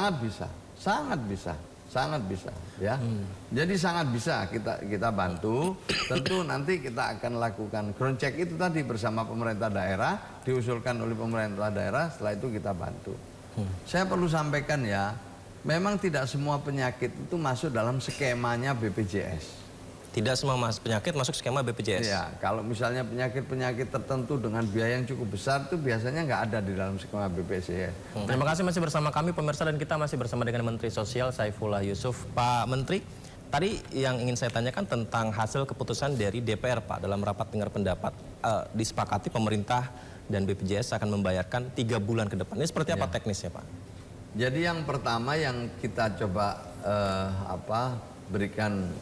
sangat bisa, sangat bisa ya. Jadi sangat bisa kita bantu. Tentu nanti kita akan lakukan ground check itu tadi bersama pemerintah daerah, diusulkan oleh pemerintah daerah, setelah itu kita bantu. Saya perlu sampaikan ya, memang tidak semua penyakit itu masuk dalam skemanya BPJS. Tidak semua penyakit masuk skema BPJS. Ya, kalau misalnya penyakit-penyakit tertentu dengan biaya yang cukup besar itu biasanya nggak ada di dalam skema BPJS. Terima kasih masih bersama kami pemirsa, dan kita masih bersama dengan Menteri Sosial Saifullah Yusuf. Pak Menteri, tadi yang ingin saya tanyakan tentang hasil keputusan dari DPR Pak dalam rapat dengar pendapat, disepakati pemerintah dan BPJS akan membayarkan 3 bulan ke depan. Ini seperti apa teknisnya Pak? Jadi yang pertama yang kita coba berikan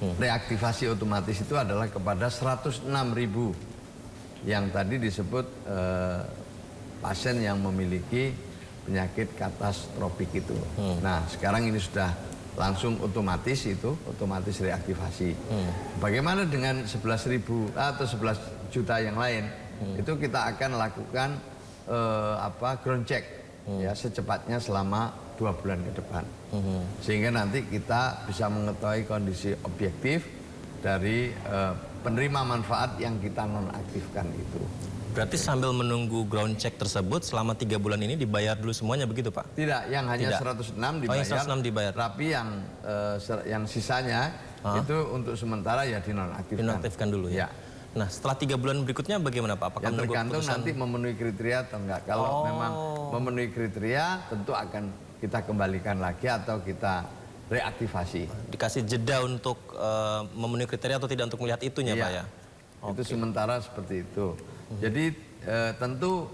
reaktivasi otomatis itu adalah kepada 106.000 yang tadi disebut pasien yang memiliki penyakit katastropik itu. Nah, sekarang ini sudah langsung otomatis reaktivasi. Bagaimana dengan 11.000 atau 11 juta yang lain? Itu kita akan lakukan ground check ya secepatnya selama 2 bulan ke depan. Sehingga nanti kita bisa mengetahui kondisi objektif dari penerima manfaat yang kita nonaktifkan itu. Berarti sambil menunggu ground check tersebut selama 3 bulan ini dibayar dulu semuanya begitu Pak? Tidak, yang hanya 106 dibayar. Yang 106 dibayar. Tapi yang sisanya itu untuk sementara ya dinonaktifkan. Dinonaktifkan dulu ya. Nah, setelah 3 bulan berikutnya bagaimana Pak? Apakah yang tergantung nanti memenuhi kriteria atau enggak. Kalau memang memenuhi kriteria, tentu akan kita kembalikan lagi atau kita reaktivasi. Dikasih jeda untuk memenuhi kriteria atau tidak untuk melihat itunya Pak ya? Itu sementara seperti itu. Jadi tentu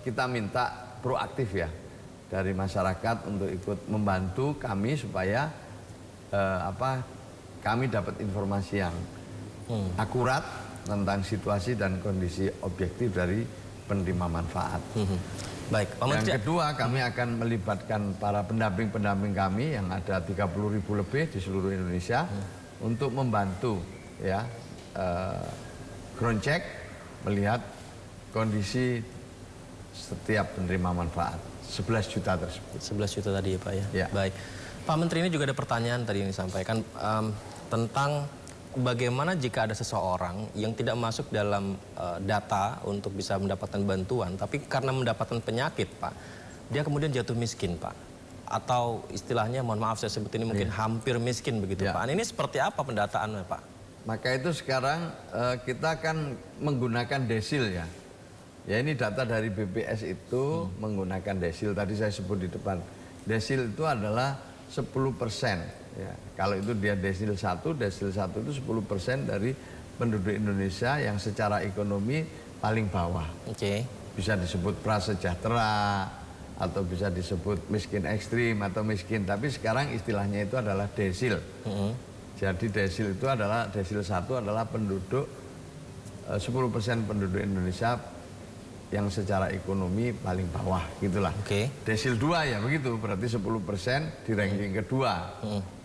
kita minta proaktif ya dari masyarakat untuk ikut membantu kami supaya kami dapat informasi yang akurat tentang situasi dan kondisi objektif dari penerima manfaat. Baik, Pak Menteri. Yang kedua, kami akan melibatkan para pendamping-pendamping kami yang ada 30.000 lebih di seluruh Indonesia untuk membantu ya ground check, melihat kondisi setiap penerima manfaat 11 juta tersebut. 11 juta tadi ya Pak ya? Ya. Baik. Pak Menteri, ini juga ada pertanyaan tadi yang disampaikan tentang bagaimana jika ada seseorang yang tidak masuk dalam data untuk bisa mendapatkan bantuan, tapi karena mendapatkan penyakit Pak, dia kemudian jatuh miskin Pak. Atau istilahnya, mohon maaf saya sebut ini mungkin hampir miskin begitu Pak. Ini seperti apa pendataannya Pak? Maka itu sekarang kita akan menggunakan desil ya. Ya, ini data dari BPS itu menggunakan desil. Tadi saya sebut di depan. Desil itu adalah 10%. Ya, kalau itu dia desil 1 itu 10% dari penduduk Indonesia yang secara ekonomi paling bawah. Bisa disebut prasejahtera atau bisa disebut miskin ekstrim atau miskin, tapi sekarang istilahnya itu adalah desil. Jadi desil itu adalah desil 1 adalah penduduk 10% penduduk Indonesia yang secara ekonomi paling bawah gitulah. Desil 2 ya begitu, berarti 10% di ranking kedua.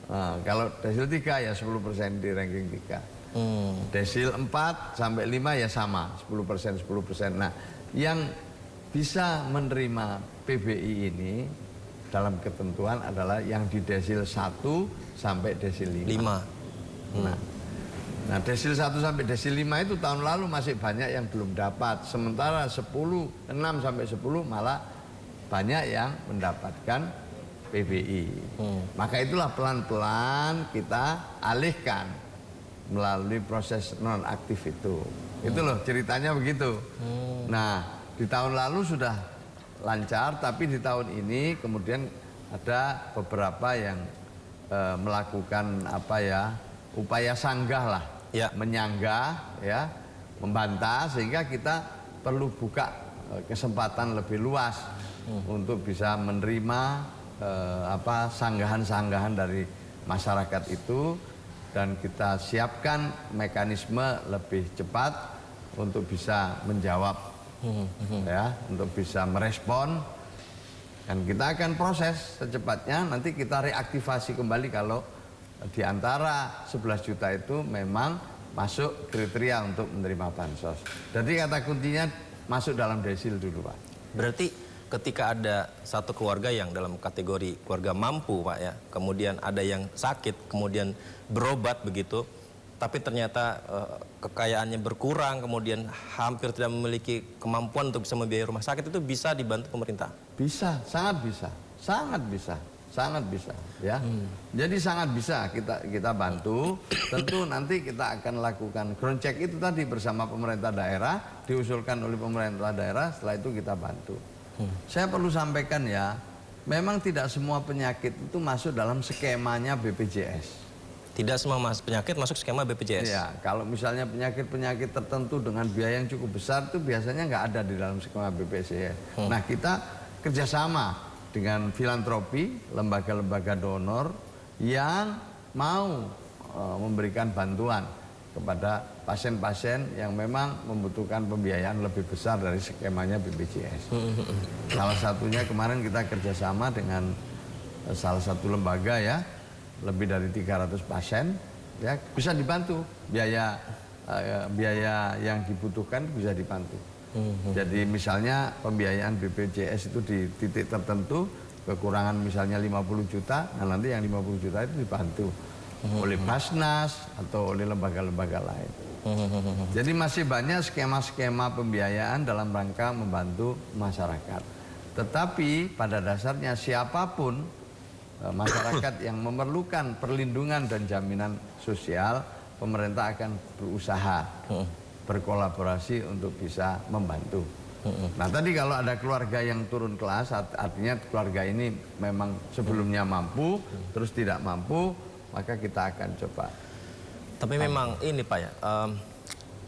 Nah, kalau desil 3 ya 10% di ranking 3. Desil 4 sampai 5 ya sama, 10%. Nah, yang bisa menerima PBI ini dalam ketentuan adalah yang di desil 1 sampai desil 5. Nah, desil 1 sampai desil 5 itu tahun lalu masih banyak yang belum dapat. Sementara 6 sampai 10 malah banyak yang mendapatkan PBI. Maka itulah pelan-pelan kita alihkan melalui proses nonaktif itu. Itu loh ceritanya begitu. Nah, di tahun lalu sudah lancar, tapi di tahun ini kemudian ada beberapa yang melakukan upaya sanggah lah, menyanggah ya, membantah, sehingga kita perlu buka kesempatan lebih luas untuk bisa menerima sanggahan-sanggahan dari masyarakat itu, dan kita siapkan mekanisme lebih cepat untuk bisa menjawab ya, untuk bisa merespon, dan kita akan proses secepatnya. Nanti kita reaktivasi kembali kalau di antara 11 juta itu memang masuk kriteria untuk menerima bansos. Jadi kata kuncinya masuk dalam desil dulu Pak. Berarti ketika ada satu keluarga yang dalam kategori keluarga mampu Pak ya, kemudian ada yang sakit, kemudian berobat begitu, tapi ternyata kekayaannya berkurang, kemudian hampir tidak memiliki kemampuan untuk bisa membiayai rumah sakit, itu bisa dibantu pemerintah? Bisa, sangat bisa, sangat bisa. Sangat bisa ya. Jadi sangat bisa kita bantu. Tentu nanti kita akan lakukan ground check itu tadi bersama pemerintah daerah, diusulkan oleh pemerintah daerah, setelah itu kita bantu. Saya perlu sampaikan ya, memang tidak semua penyakit itu masuk dalam skemanya BPJS. Tidak semua penyakit masuk skema BPJS? Ya, kalau misalnya penyakit-penyakit tertentu dengan biaya yang cukup besar itu biasanya nggak ada di dalam skema BPJS. Nah, kita kerjasama dengan filantropi, lembaga-lembaga donor yang mau memberikan bantuan kepada pasien-pasien yang memang membutuhkan pembiayaan lebih besar dari skemanya BPJS. Salah satunya kemarin kita kerjasama dengan salah satu lembaga ya, lebih dari 300 pasien, ya bisa dibantu biaya yang dibutuhkan bisa dibantu. Jadi misalnya pembiayaan BPJS itu di titik tertentu kekurangan misalnya 50 juta, nah nanti yang 50 juta itu dibantu oleh Basnas atau oleh lembaga-lembaga lain. Jadi masih banyak skema-skema pembiayaan dalam rangka membantu masyarakat. Tetapi pada dasarnya siapapun masyarakat yang memerlukan perlindungan dan jaminan sosial, pemerintah akan berusaha berkolaborasi untuk bisa membantu. Nah tadi kalau ada keluarga yang turun kelas, artinya keluarga ini memang sebelumnya mampu, terus tidak mampu, maka kita akan coba. Tapi memang ini Pak ya,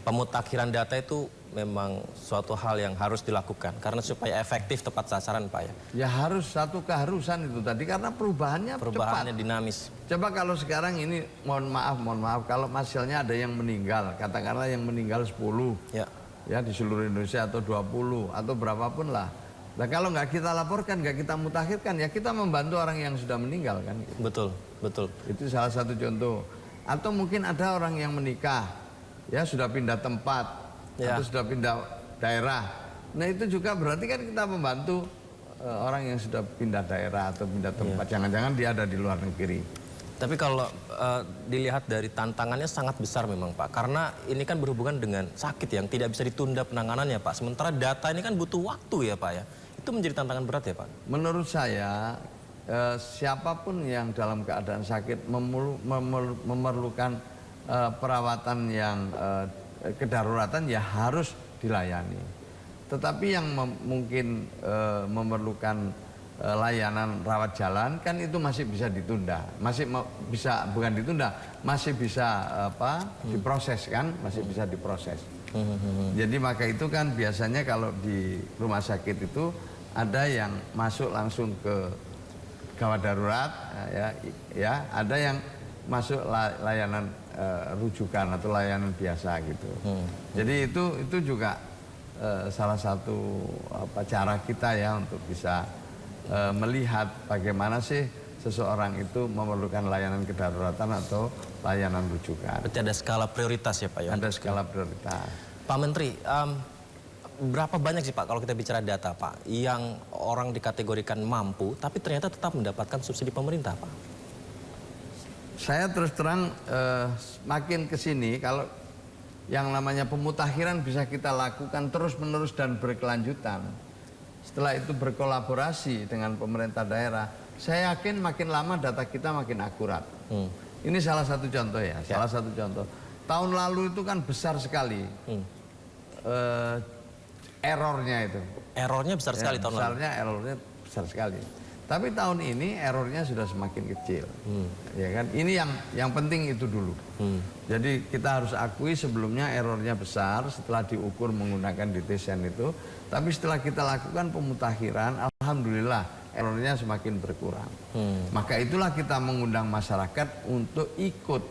pemutakhiran data itu memang suatu hal yang harus dilakukan karena supaya efektif tepat sasaran Pak ya. Ya harus, satu keharusan itu tadi karena perubahannya cepat. Dinamis. Coba kalau sekarang ini mohon maaf kalau hasilnya ada yang meninggal, katakanlah yang meninggal 10 ya di seluruh Indonesia atau 20 atau berapapun lah. Nah kalau nggak kita laporkan, nggak kita mutakhirkan, ya kita membantu orang yang sudah meninggal kan. Betul. Itu salah satu contoh. Atau mungkin ada orang yang menikah, ya sudah pindah tempat, atau sudah pindah daerah. Nah itu juga berarti kan kita membantu orang yang sudah pindah daerah atau pindah tempat. Jangan-jangan dia ada di luar negeri. Tapi kalau dilihat dari tantangannya sangat besar memang Pak. Karena ini kan berhubungan dengan sakit yang tidak bisa ditunda penanganannya Pak. Sementara data ini kan butuh waktu ya Pak ya. Itu menjadi tantangan berat ya Pak? Menurut saya siapapun yang dalam keadaan sakit memerlukan perawatan yang kedaruratan ya harus dilayani. Tetapi yang mungkin memerlukan layanan rawat jalan kan itu masih bisa ditunda, bukan ditunda, masih bisa diproses kan, masih bisa diproses. Jadi maka itu kan biasanya kalau di rumah sakit itu ada yang masuk langsung ke gawat darurat, ya ada yang masuk layanan rujukan atau layanan biasa gitu. Jadi itu juga salah satu cara kita ya untuk bisa melihat bagaimana sih seseorang itu memerlukan layanan kedaruratan atau layanan rujukan. Berarti ada skala prioritas ya Pak ya? Ada skala prioritas. Pak Menteri, berapa banyak sih Pak kalau kita bicara data Pak yang orang dikategorikan mampu tapi ternyata tetap mendapatkan subsidi pemerintah Pak? Saya terus terang makin ke sini kalau yang namanya pemutakhiran bisa kita lakukan terus-menerus dan berkelanjutan. Setelah itu berkolaborasi dengan pemerintah daerah, saya yakin makin lama data kita makin akurat. Ini salah satu contoh ya, salah satu contoh. Tahun lalu itu kan besar sekali errornya itu. Errornya besar sekali tahun lalu? Errornya besar sekali. Tapi tahun ini errornya sudah semakin kecil, ya kan? Ini yang penting itu dulu. Jadi kita harus akui sebelumnya errornya besar setelah diukur menggunakan DTSEN itu. Tapi setelah kita lakukan pemutakhiran, alhamdulillah errornya semakin berkurang. Maka itulah kita mengundang masyarakat untuk ikut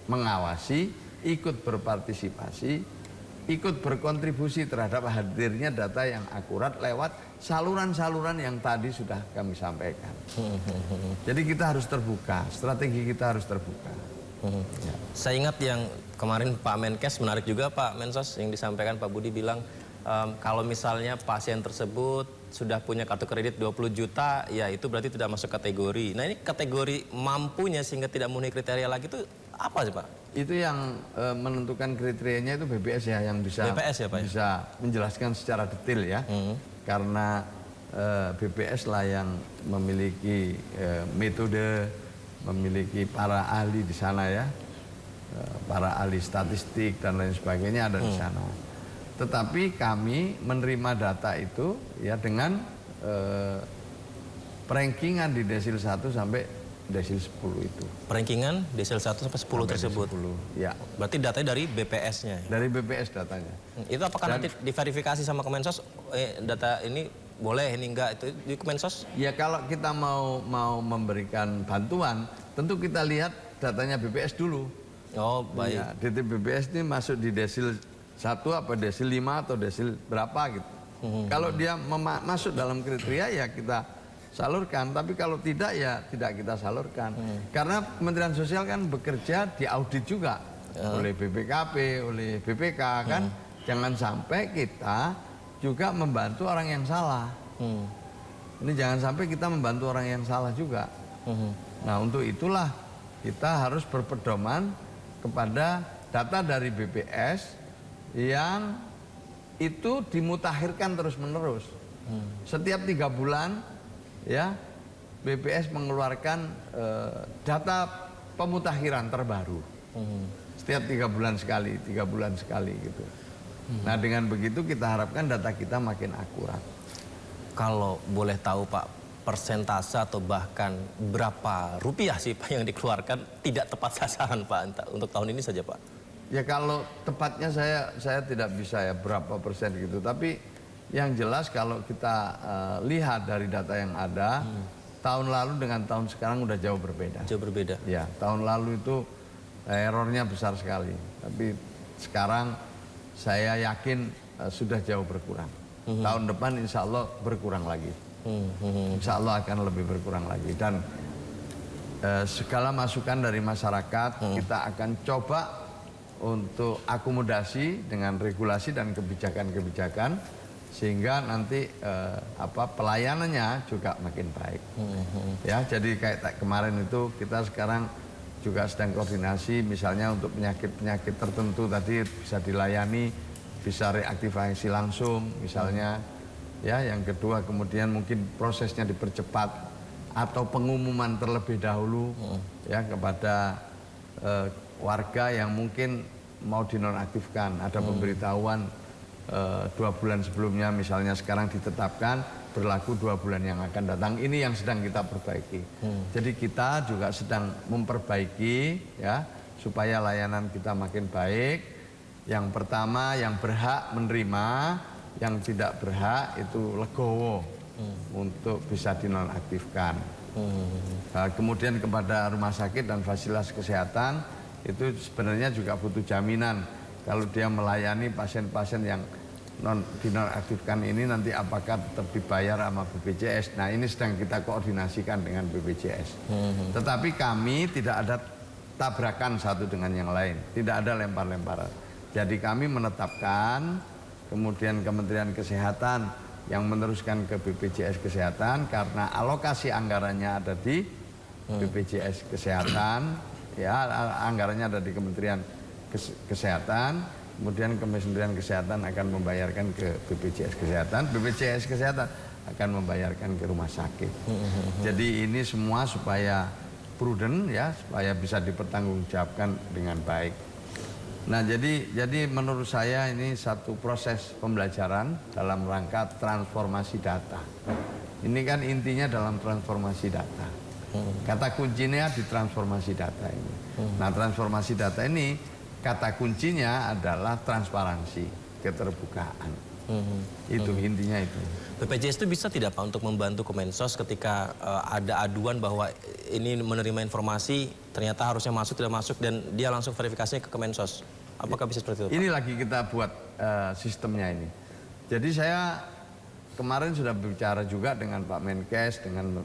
mengawasi, ikut berpartisipasi, ikut berkontribusi terhadap hadirnya data yang akurat lewat saluran-saluran yang tadi sudah kami sampaikan. Jadi kita harus terbuka, strategi kita harus terbuka. Ya. Saya ingat yang kemarin Pak Menkes, menarik juga Pak Mensos yang disampaikan Pak Budi bilang kalau misalnya pasien tersebut sudah punya kartu kredit 20 juta, ya itu berarti tidak masuk kategori. Nah ini kategori mampunya sehingga tidak memenuhi kriteria lagi itu apa sih Pak? Itu yang menentukan kriterianya itu BPS ya, yang bisa BPS ya, Pak, ya? bisa menjelaskan secara detail ya. Karena BPS lah yang memiliki metode, memiliki para ahli di sana ya, para ahli statistik dan lain sebagainya ada di sana. Tetapi kami menerima data itu ya dengan rankingan di desil 1 sampai desil 10 itu. Rankingan desil 1 sampai 10 tersebut. 10, ya. Berarti datanya dari BPS-nya. Dari BPS datanya. Itu apakah nanti diverifikasi sama Kemensos? Data ini boleh, ini enggak, itu di Kemensos? Ya kalau kita mau memberikan bantuan, tentu kita lihat datanya BPS dulu. Oh baik. Ya, DT BPS ini masuk di desil 1 apa desil 5 atau desil berapa gitu. Kalau dia masuk dalam kriteria ya kita salurkan, tapi kalau tidak ya tidak kita salurkan. Karena Kementerian Sosial kan bekerja diaudit juga oleh BPKP, oleh BPK kan. Jangan sampai kita juga membantu orang yang salah. Ini jangan sampai kita membantu orang yang salah juga. Nah untuk itulah kita harus berpedoman kepada data dari BPS yang itu dimutakhirkan terus-menerus. Setiap 3 bulan ya BPS mengeluarkan data pemutakhiran terbaru. Setiap 3 bulan sekali, 3 bulan sekali gitu. Nah dengan begitu kita harapkan data kita makin akurat. Kalau boleh tahu Pak, persentase atau bahkan berapa rupiah sih Pak yang dikeluarkan tidak tepat sasaran Pak untuk tahun ini saja Pak? Ya kalau tepatnya saya tidak bisa ya berapa persen gitu. Tapi yang jelas kalau kita lihat dari data yang ada, tahun lalu dengan tahun sekarang udah jauh berbeda. Jauh berbeda? Ya, tahun lalu itu errornya besar sekali. Tapi sekarang saya yakin sudah jauh berkurang. Tahun depan insya Allah berkurang lagi. Insya Allah akan lebih berkurang lagi. Dan segala masukan dari masyarakat kita akan coba untuk akomodasi dengan regulasi dan kebijakan-kebijakan sehingga nanti pelayanannya juga makin baik. Ya, jadi kayak kemarin itu kita sekarang juga sedang koordinasi misalnya untuk penyakit-penyakit tertentu tadi bisa dilayani, bisa reaktivasi langsung misalnya. Ya, yang kedua kemudian mungkin prosesnya dipercepat atau pengumuman terlebih dahulu ya kepada warga yang mungkin mau dinonaktifkan, ada pemberitahuan 2 bulan sebelumnya misalnya, sekarang ditetapkan berlaku 2 bulan yang akan datang. Ini yang sedang kita perbaiki. Jadi kita juga sedang memperbaiki ya supaya layanan kita makin baik. Yang pertama yang berhak menerima, yang tidak berhak itu legowo untuk bisa dinonaktifkan. Kemudian kepada rumah sakit dan fasilitas kesehatan itu sebenarnya juga butuh jaminan kalau dia melayani pasien-pasien yang dinonaktifkan ini nanti apakah tetap dibayar sama BPJS. Nah ini sedang kita koordinasikan dengan BPJS. Tetapi kami tidak ada tabrakan satu dengan yang lain, tidak ada lempar-lemparan. Jadi kami menetapkan, kemudian Kementerian Kesehatan yang meneruskan ke BPJS Kesehatan karena alokasi anggarannya ada di BPJS Kesehatan, ya anggarannya ada di Kementerian Kesehatan, kemudian Kementerian Kesehatan akan membayarkan ke BPJS Kesehatan, BPJS Kesehatan akan membayarkan ke rumah sakit. Jadi ini semua supaya prudent ya, supaya bisa dipertanggungjawabkan dengan baik. Nah jadi menurut saya ini satu proses pembelajaran dalam rangka transformasi data. Ini kan intinya dalam transformasi data. Kata kuncinya di transformasi data ini. Nah transformasi data ini kata kuncinya adalah transparansi, keterbukaan. Itu intinya itu. BPJS itu bisa tidak Pak untuk membantu Kemensos ketika ada aduan bahwa ini menerima informasi ternyata harusnya masuk tidak masuk dan dia langsung verifikasinya ke Kemensos. Apakah bisa seperti itu Pak? Ini lagi kita buat sistemnya ini. Jadi saya kemarin sudah berbicara juga dengan Pak Menkes, dengan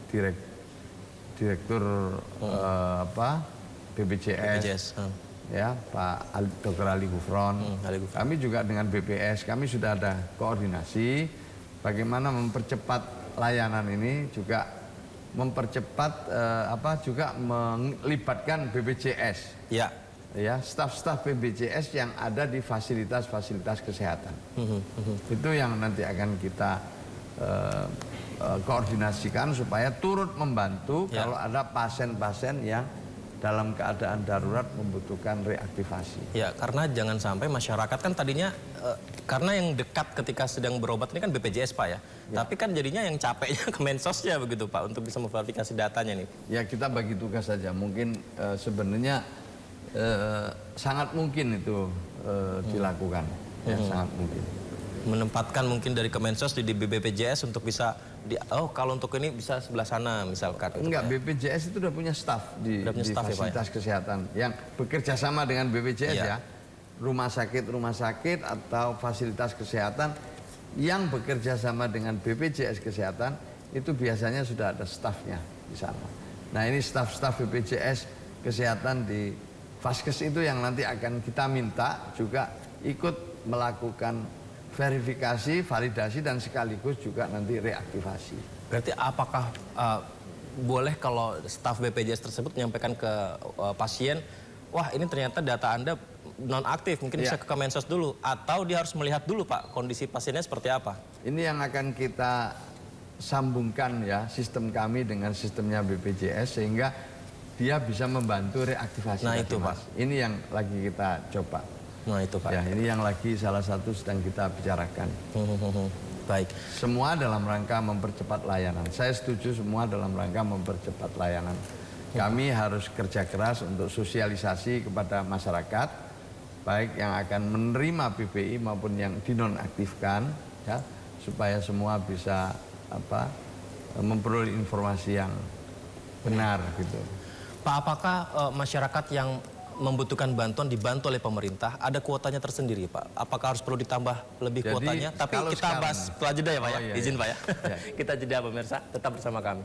direktur BPJS. Ya, Pak Dr. Ali Gufron. Kami juga dengan BPS, kami sudah ada koordinasi bagaimana mempercepat layanan ini, juga mempercepat juga melibatkan BPJS. Ya. Ya, staf-staf BPJS yang ada di fasilitas-fasilitas kesehatan. Itu yang nanti akan kita koordinasikan supaya turut membantu kalau ada pasien-pasien yang dalam keadaan darurat membutuhkan reaktivasi. Ya, karena jangan sampai masyarakat kan tadinya karena yang dekat ketika sedang berobat ini kan BPJS Pak ya. Tapi kan jadinya yang capeknya Kemensosnya begitu Pak untuk bisa memverifikasi datanya nih. Ya, kita bagi tugas saja. Mungkin sebenarnya sangat mungkin itu dilakukan. Ya, sangat mungkin. Menempatkan mungkin dari Kemensos di BPJS untuk bisa kalau untuk ini bisa sebelah sana misalkan. Enggak, BPJS itu udah punya staf di fasilitas kesehatan yang bekerja sama dengan BPJS ya. Rumah sakit atau fasilitas kesehatan yang bekerja sama dengan BPJS Kesehatan itu biasanya sudah ada stafnya di sana. Nah, ini staf-staf BPJS Kesehatan di Vaskes itu yang nanti akan kita minta juga ikut melakukan verifikasi, validasi, dan sekaligus juga nanti reaktivasi. Berarti apakah boleh kalau staf BPJS tersebut menyampaikan ke pasien, wah ini ternyata data Anda non-aktif, mungkin bisa ke Kemensos dulu, atau dia harus melihat dulu Pak kondisi pasiennya seperti apa? Ini yang akan kita sambungkan ya, sistem kami dengan sistemnya BPJS sehingga dia bisa membantu reaktivasi. Nah itu Pak. Ini yang lagi kita coba. Nah itu Pak. Ya, ini yang lagi salah satu sedang kita bicarakan. Baik. Semua dalam rangka mempercepat layanan. Saya setuju semua dalam rangka mempercepat layanan. Kami harus kerja keras untuk sosialisasi kepada masyarakat, baik yang akan menerima PPI maupun yang dinonaktifkan, ya, supaya semua bisa memperoleh informasi yang benar gitu. Pak, apakah masyarakat yang membutuhkan bantuan dibantu oleh pemerintah ada kuotanya tersendiri Pak? Apakah harus perlu ditambah lebih kuotanya? Tapi kita bahas setelah jeda ya Pak ya, izin Pak ya. Kita jeda pemirsa, tetap bersama kami.